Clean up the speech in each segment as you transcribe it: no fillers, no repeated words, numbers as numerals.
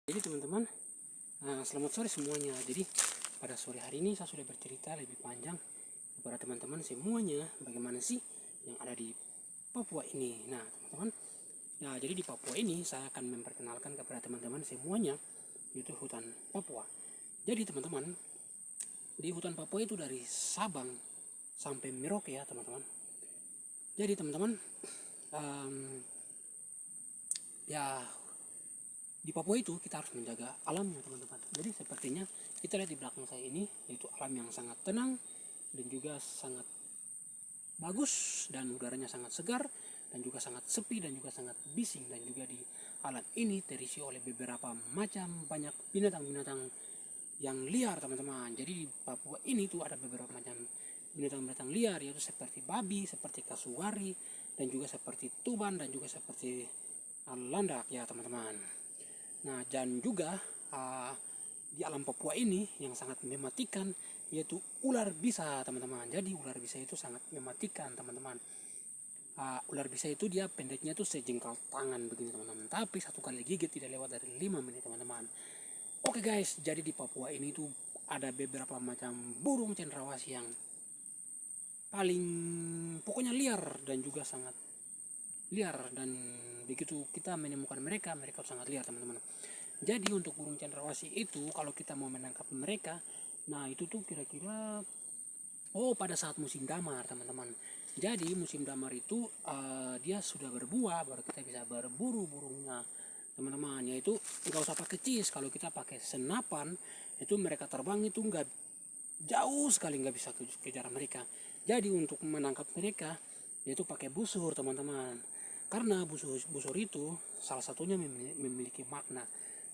Jadi teman-teman, selamat sore semuanya. Jadi pada sore hari ini saya sudah bercerita lebih panjang kepada teman-teman semuanya bagaimana sih yang ada di Papua ini. Nah teman-teman, jadi di Papua ini saya akan memperkenalkan kepada teman-teman semuanya yaitu hutan Papua. Jadi teman-teman, di hutan Papua itu dari Sabang sampai Merauke ya teman-teman. Jadi teman-teman, di Papua itu kita harus menjaga alamnya teman-teman. Jadi sepertinya kita lihat di belakang saya ini yaitu alam yang sangat tenang dan juga sangat bagus, dan udaranya sangat segar dan juga sangat sepi dan juga sangat bising. Dan juga di alam ini terisi oleh beberapa macam banyak binatang-binatang yang liar teman-teman. Jadi di Papua ini tuh ada beberapa macam binatang-binatang liar, yaitu seperti babi, seperti kasuari, dan juga seperti tuban, dan juga seperti landak ya teman-teman. Nah dan juga di alam Papua ini yang sangat mematikan yaitu ular bisa teman-teman. Jadi ular bisa itu sangat mematikan teman-teman. Ular bisa itu dia pendeknya itu sejengkal tangan begini teman-teman, tapi satu kali gigit tidak lewat dari 5 menit teman-teman. Oke guys, jadi di Papua ini tuh ada beberapa macam burung cendrawasih yang paling pokoknya liar dan juga sangat liar, dan begitu kita menemukan mereka sangat liar teman-teman. Jadi untuk burung cendrawasih itu kalau kita mau menangkap mereka, nah itu tuh kira-kira pada saat musim damar teman-teman. Jadi musim damar itu dia sudah berbuah baru kita bisa berburu burungnya teman-teman. Yaitu nggak usah pakai cis, kalau kita pakai senapan itu mereka terbang itu nggak jauh sekali, nggak bisa kejar mereka. Jadi untuk menangkap mereka yaitu pakai busur teman-teman. Karena busur itu salah satunya memiliki makna.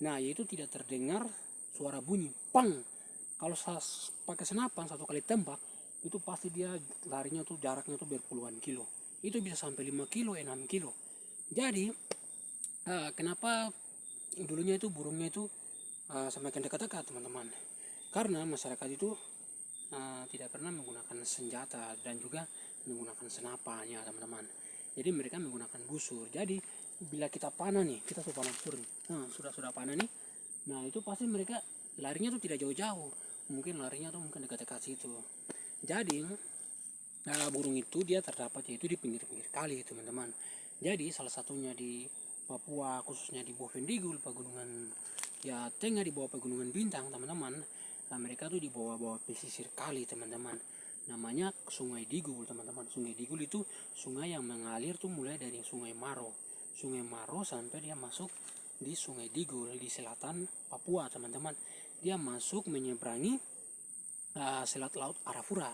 Nah yaitu tidak terdengar suara bunyi pang. Kalau pakai senapan satu kali tembak itu pasti dia larinya tuh jaraknya tuh berpuluhan kilo. Itu bisa sampai 5 kilo, 6 kilo. Jadi kenapa dulunya itu burungnya itu semakin dekat-dekat teman-teman? Karena masyarakat itu tidak pernah menggunakan senjata dan juga menggunakan senapan ya teman-teman. Jadi mereka menggunakan busur. Jadi bila kita panah nih, kita sudah panah busur nih. Nah, sudah panah nih. Nah, itu pasti mereka larinya tuh tidak jauh-jauh. Mungkin larinya tuh mungkin dekat-dekat situ. Jadi burung itu dia terdapat yaitu di pinggir-pinggir kali teman-teman. Jadi salah satunya di Papua, khususnya di Bovendigul, pegunungan ya tengah di bawah pegunungan Bintang teman-teman. Nah, mereka tuh di bawah-bawah pesisir kali teman-teman. Namanya Sungai Digul teman-teman. Sungai Digul itu sungai yang mengalir tuh mulai dari Sungai Maro sampai dia masuk di Sungai Digul di selatan Papua teman-teman. Dia masuk menyeberangi Selat Laut Arafura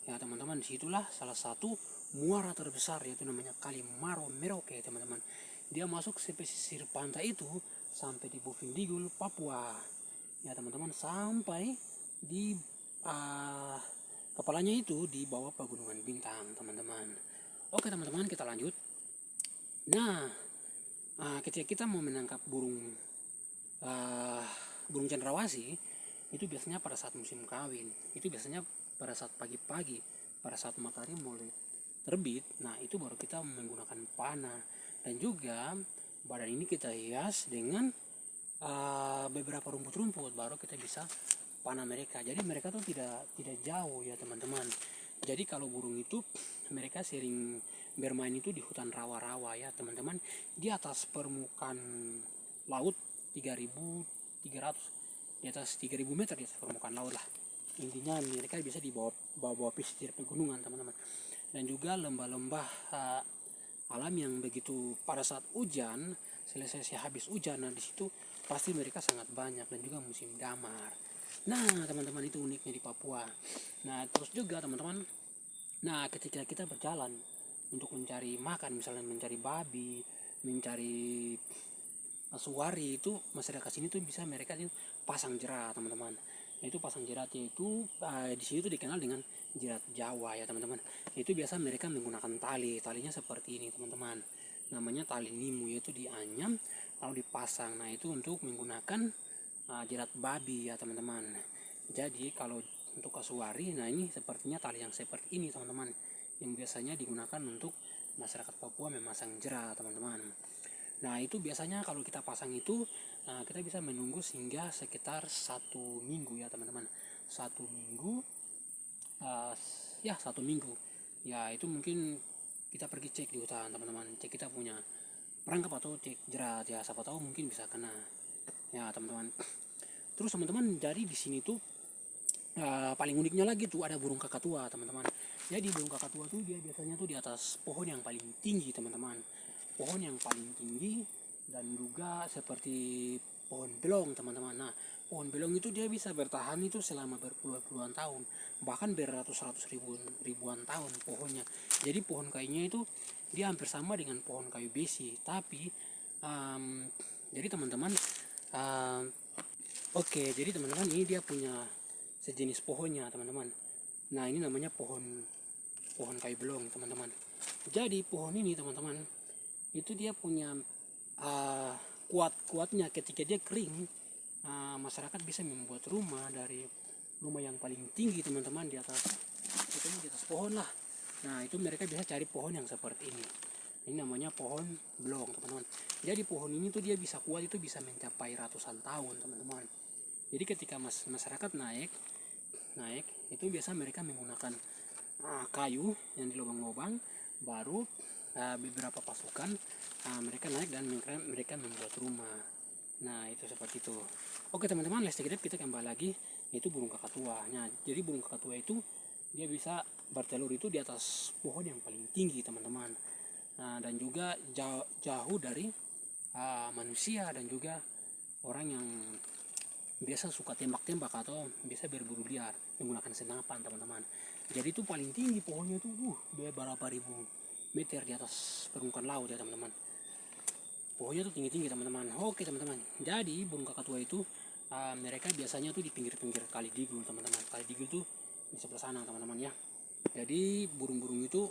ya teman-teman. Disitulah salah satu muara terbesar yaitu namanya Kali Maro Merauke teman-teman. Dia masuk ke pesisir pantai itu sampai di Bovendigul Papua ya teman-teman, sampai di kepalanya itu di bawah pegunungan Bintang teman-teman. Oke teman-teman, kita lanjut. Nah ketika kita mau menangkap burung cendrawasih itu biasanya pada saat musim kawin. Itu biasanya pada saat pagi-pagi, pada saat matahari mulai terbit. Nah itu baru kita menggunakan panah, dan juga badan ini kita hias dengan beberapa rumput-rumput, baru kita bisa panah mereka. Jadi mereka tuh tidak jauh ya teman-teman. Jadi kalau burung itu mereka sering bermain itu di hutan rawa-rawa ya teman-teman, di atas permukaan laut 3.300, di atas 3.000 meter di atas permukaan laut lah. Intinya mereka bisa di bawah pesisir pegunungan teman-teman. Dan juga lembah-lembah alam yang begitu pada saat hujan, selesai habis hujan, nah di situ pasti mereka sangat banyak, dan juga musim damar. Nah teman-teman, itu uniknya di Papua. Nah terus juga teman-teman, nah ketika kita berjalan untuk mencari makan, misalnya mencari babi, mencari kasuari, itu masyarakat sini tuh bisa mereka itu pasang jerat teman-teman. Itu pasang jeratnya itu di sini tuh dikenal dengan jerat Jawa ya teman-teman. Itu biasa mereka menggunakan talinya seperti ini teman-teman. Namanya tali nimu, yaitu dianyam lalu dipasang. Nah itu untuk menggunakan jerat babi ya teman-teman. Jadi kalau untuk kasuari, nah ini sepertinya tali yang seperti ini teman-teman, yang biasanya digunakan untuk masyarakat Papua memasang jerat teman-teman. Nah itu biasanya kalau kita pasang itu kita bisa menunggu hingga sekitar 1 minggu ya teman-teman. 1 minggu, ya 1 minggu. Ya itu mungkin kita pergi cek di hutan teman-teman, cek kita punya perangkap atau cek jerat ya, siapa tahu mungkin bisa kena ya teman-teman. Terus teman-teman, jadi di sini tuh paling uniknya lagi tuh ada burung kakatua teman-teman. Jadi burung kakatua tuh dia biasanya tuh di atas pohon yang paling tinggi teman-teman, pohon yang paling tinggi, dan juga seperti pohon belong teman-teman. Nah, pohon belong itu dia bisa bertahan itu selama berpuluhan-puluhan tahun, bahkan beratus-ratus ribuan tahun pohonnya. Jadi pohon kayunya itu dia hampir sama dengan pohon kayu besi, tapi jadi teman-teman, oke, jadi teman-teman ini dia punya sejenis pohonnya teman-teman. Nah, ini namanya pohon kayu belong teman-teman. Jadi pohon ini teman-teman itu dia punya kuatnya ketika dia kering, masyarakat bisa membuat rumah dari rumah yang paling tinggi teman-teman di atas pohon lah. Nah, itu mereka bisa cari pohon yang seperti ini. Ini namanya pohon belong teman-teman. Jadi pohon ini tuh dia bisa kuat itu bisa mencapai ratusan tahun teman-teman. Jadi ketika masyarakat naik itu biasa mereka menggunakan kayu yang dilobang-lobang, baru beberapa pasukan mereka naik dan mereka membuat rumah. Nah, itu seperti itu. Oke teman-teman, let's take it, kita kembali lagi, itu burung kakatua. Nah, jadi burung kakatua itu dia bisa bertelur itu di atas pohon yang paling tinggi teman-teman. Nah, dan juga jauh dari manusia dan juga orang yang biasa suka tembak-tembak atau biasa berburu liar menggunakan senapan teman-teman. Jadi itu paling tinggi pohonnya tuh beberapa ribu meter di atas permukaan laut ya teman-teman. Pohonnya tuh tinggi-tinggi teman-teman. Oke teman-teman, jadi burung kakatua itu mereka biasanya tuh di pinggir-pinggir Kali Digul teman-teman. Kali Digul tuh di sebelah sana teman-teman ya. Jadi burung-burung itu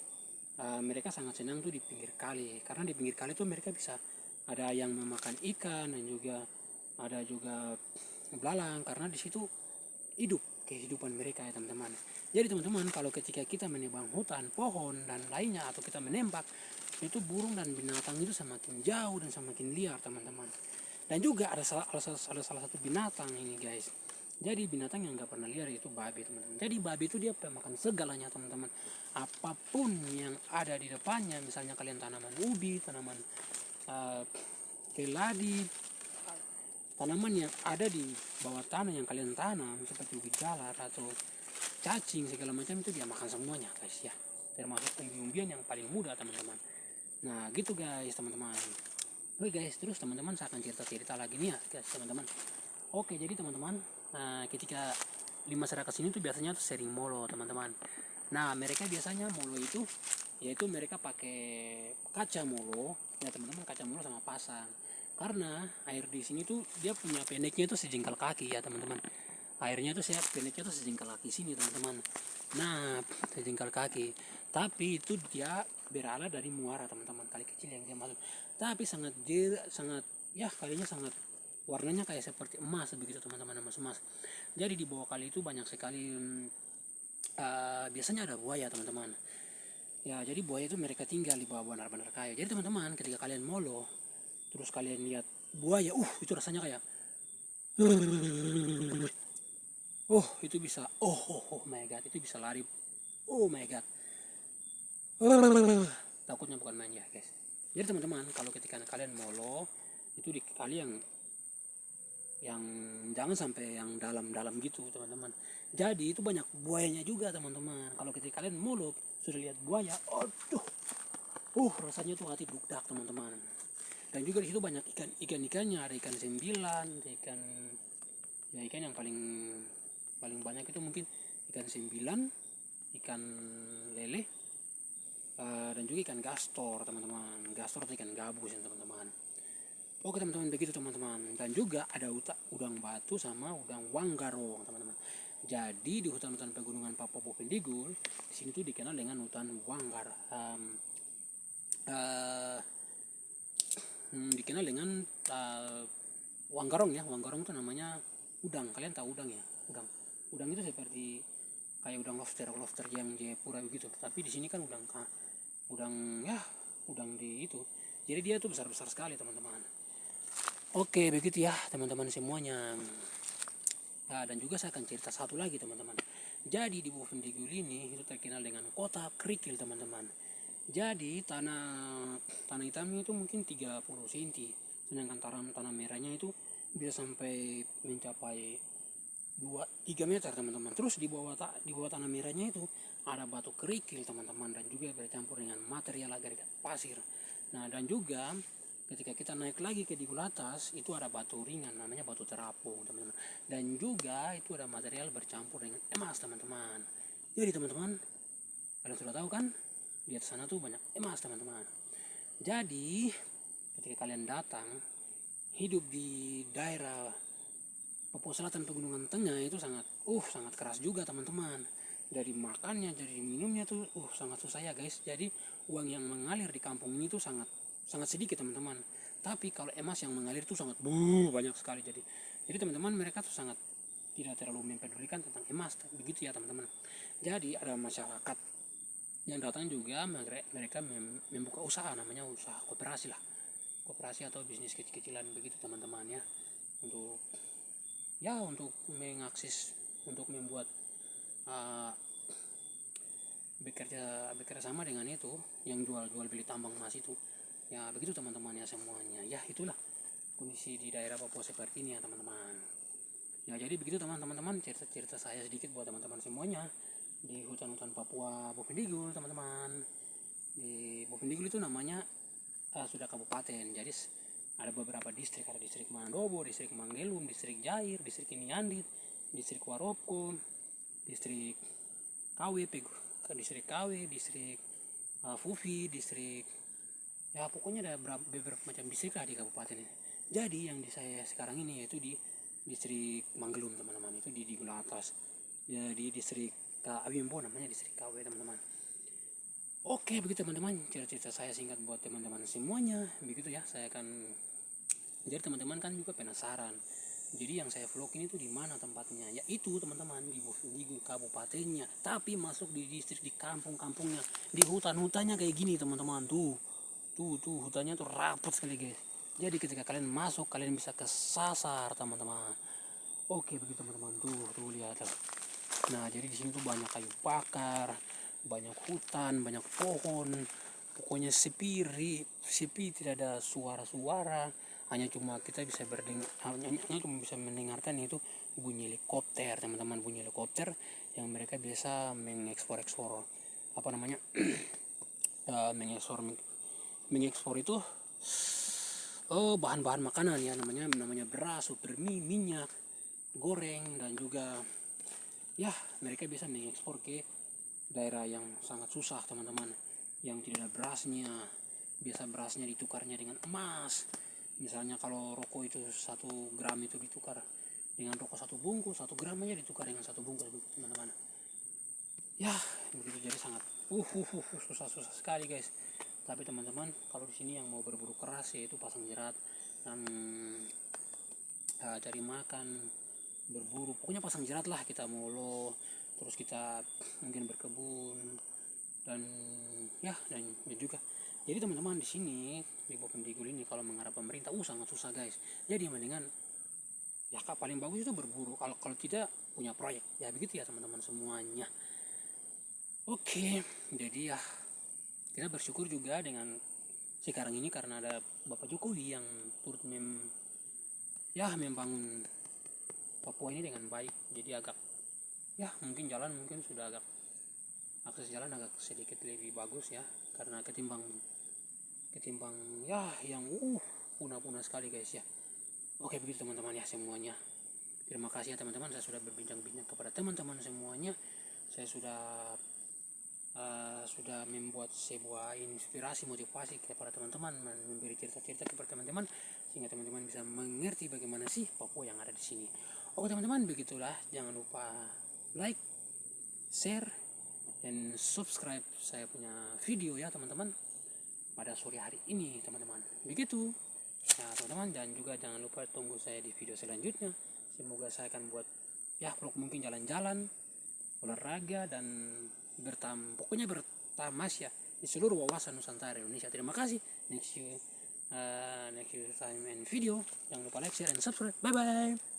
mereka sangat senang tuh di pinggir kali, karena di pinggir kali tuh mereka bisa ada yang memakan ikan dan juga ada juga belalang, karena di situ hidup kehidupan mereka ya teman-teman. Jadi teman-teman, kalau ketika kita menebang hutan, pohon dan lainnya atau kita menembak, itu burung dan binatang itu semakin jauh dan semakin liar teman-teman. Dan juga ada salah satu binatang ini guys. Jadi binatang yang nggak pernah liar itu babi teman-teman. Jadi babi itu dia pemakan segalanya teman-teman. Apapun yang ada di depannya, misalnya kalian tanaman ubi, tanaman keladi, tanaman yang ada di bawah tanah yang kalian tanam seperti ubi jalar atau cacing segala macam, itu dia makan semuanya guys ya, termasuk umbi-umbian yang paling muda teman-teman. Nah gitu guys teman-teman. Oke guys, terus teman-teman saya akan cerita lagi nih ya guys teman-teman. Oke, jadi teman-teman, ketika di masyarakat sini tuh biasanya tuh sering molo teman-teman. Nah, mereka biasanya molo itu yaitu mereka pakai kaca molo ya teman-teman, kaca molo sama pasang. Karena air di sini tuh dia punya pendeknya itu sejengkal kaki ya teman-teman. Airnya tuh pendeknya tuh sejengkal kaki sini teman-teman. Nah, sejengkal kaki. Tapi itu dia berasal dari muara teman-teman, kali kecil yang dia masuk. Tapi sangat ya kalinya sangat warnanya kayak seperti emas begitu teman-teman, emas. Jadi di bawah kali itu banyak sekali biasanya ada buaya teman-teman. Ya, jadi buaya itu mereka tinggal di bawah bandar-bandar kayu. Jadi teman-teman, ketika kalian molo terus kalian lihat buaya, itu rasanya kayak itu bisa oh my god, itu bisa lari, oh my god, takutnya bukan main ya guys. Jadi teman-teman, kalau ketika kalian molo itu di kali yang jangan sampai yang dalam-dalam gitu teman-teman. Jadi itu banyak buayanya juga teman-teman. Kalau ketika kalian molo sudah lihat buaya, rasanya tuh hati dugdak teman-teman. Dan juga di situ banyak ikannya, ada ikan sembilan, ikan yang paling banyak itu mungkin ikan sembilan, ikan lele, dan juga ikan gastor teman-teman. Gastor atau ikan gabus ya teman-teman. Oke teman-teman, begitu teman-teman. Dan juga ada udang batu sama udang wanggarong teman-teman. Jadi di hutan-hutan pegunungan Papua Popindigul di sini tuh dikenal dengan hutan wanggar. Dikenal dengan wanggarong ya. Wanggarong itu namanya udang. Kalian tahu udang ya? Udang itu seperti kayak udang lobster yang Jayapura begitu. Tapi di sini kan udang di itu. Jadi dia tuh besar-besar sekali teman-teman. Oke, begitu ya teman-teman semuanya. Nah, dan juga saya akan cerita satu lagi teman-teman. Jadi di Bovendigul ini itu terkenal dengan kota kerikil teman-teman. Jadi tanah hitamnya itu mungkin 30 cm, sedangkan tanah merahnya itu bisa sampai mencapai 2-3 meter teman-teman. Terus di bawah tanah merahnya itu ada batu kerikil teman-teman, dan juga bercampur dengan material agregat pasir. Nah, dan juga ketika kita naik lagi ke di atas itu ada batu ringan namanya batu terapung teman-teman, dan juga itu ada material bercampur dengan emas teman-teman. Jadi teman-teman, kalian sudah tahu kan di atas sana tuh banyak emas teman-teman. Jadi ketika kalian datang hidup di daerah Papua Selatan Pegunungan Tengah itu sangat keras juga teman-teman. Dari makannya, dari minumnya tuh sangat susah ya guys. Jadi uang yang mengalir di kampung ini tuh sangat sedikit teman-teman. Tapi kalau emas yang mengalir tuh sangat banyak sekali. Jadi teman-teman, mereka tuh sangat tidak terlalu mempedulikan tentang emas, begitu ya teman-teman. Jadi ada masyarakat yang datang juga, mereka membuka usaha, namanya usaha koperasi atau bisnis kecil-kecilan begitu teman-teman ya, untuk mengakses, untuk membuat bekerja sama dengan itu yang jual beli tambang emas itu ya, begitu teman-teman ya semuanya ya. Itulah kondisi di daerah Papua seperti ini ya teman-teman ya. Jadi begitu teman-teman, cerita saya sedikit buat teman-teman semuanya di hutan-hutan Papua Bovendigul teman-teman. Di Bovendigul itu namanya sudah kabupaten, jadi ada beberapa distrik, ada distrik Mandobo, distrik Manggelum, distrik Jair, distrik Iniandit, distrik Waroko, distrik distrik KW, distrik Fufi, distrik ya pokoknya ada beberapa macam distrik lah di kabupaten ini. Jadi yang di saya sekarang ini yaitu di distrik Manggelum teman-teman, itu di Gula Atas ya, di distrik Awimbo namanya, distrik KW teman-teman. Oke, begitu teman-teman cerita saya singkat buat teman-teman semuanya, begitu ya. Jadi teman-teman kan juga penasaran, jadi yang saya vlog ini tuh di mana tempatnya, yaitu teman-teman di kabupatennya, tapi masuk di distrik, di kampung-kampungnya, di hutan-hutannya kayak gini teman-teman. Tuh hutannya tuh rapat sekali guys. Jadi ketika kalian masuk, kalian bisa kesasar teman-teman. Oke, begitu teman-teman, tuh lihat. Nah, jadi di sini tuh banyak kayu bakar, banyak hutan, banyak pohon, pokoknya sepi, tidak ada suara-suara. Hanya cuma kita bisa mendengarkan itu bunyi helikopter teman-teman, bunyi helikopter yang mereka biasa mengekspor mengekspor itu bahan-bahan makanan ya, namanya beras, super mie, minyak goreng, dan juga ya mereka bisa mengekspor ke daerah yang sangat susah teman-teman, yang tidak ada berasnya. Biasa berasnya ditukarnya dengan emas. Misalnya kalau rokok itu 1 gram itu ditukar dengan rokok 1 bungkus, 1 gram aja ditukar dengan 1 bungkus teman-teman. Ya begitu, jadi sangat susah sekali guys. Tapi teman-teman, kalau di sini yang mau berburu keras yaitu pasang jerat dan cari makan, berburu, pokoknya pasang jerat lah, kita molo, terus kita mungkin berkebun dan juga. Jadi teman-teman, di sini di Bovendigul ini kalau mengharap pemerintah sangat susah guys. Jadi mendingan ya paling bagus itu berburu, kalau tidak punya proyek ya, begitu ya teman-teman semuanya. Oke, jadi ya kita bersyukur juga dengan sekarang ini karena ada Bapak Jokowi yang turut membangun Papua ini dengan baik. Jadi agak mungkin akses jalan agak sedikit lebih bagus ya, karena ketimbang yang punah-punah sekali guys ya. Oke, begitu teman-teman ya semuanya. Terima kasih ya teman-teman, saya sudah berbincang-bincang kepada teman-teman semuanya. Saya sudah membuat sebuah inspirasi, motivasi kepada teman-teman, memberi cerita-cerita kepada teman-teman sehingga teman-teman bisa mengerti bagaimana sih Papua yang ada di sini. Oke teman-teman, begitulah. Jangan lupa like, share, dan subscribe saya punya video ya teman-teman pada sore hari ini teman-teman. Begitu ya teman-teman, dan juga jangan lupa tunggu saya di video selanjutnya. Semoga saya akan buat vlog mungkin jalan-jalan, olahraga, dan pokoknya bertamas ya di seluruh wawasan Nusantara Indonesia. Terima kasih. Next you. next time in video. Jangan lupa like, share, and subscribe. Bye bye.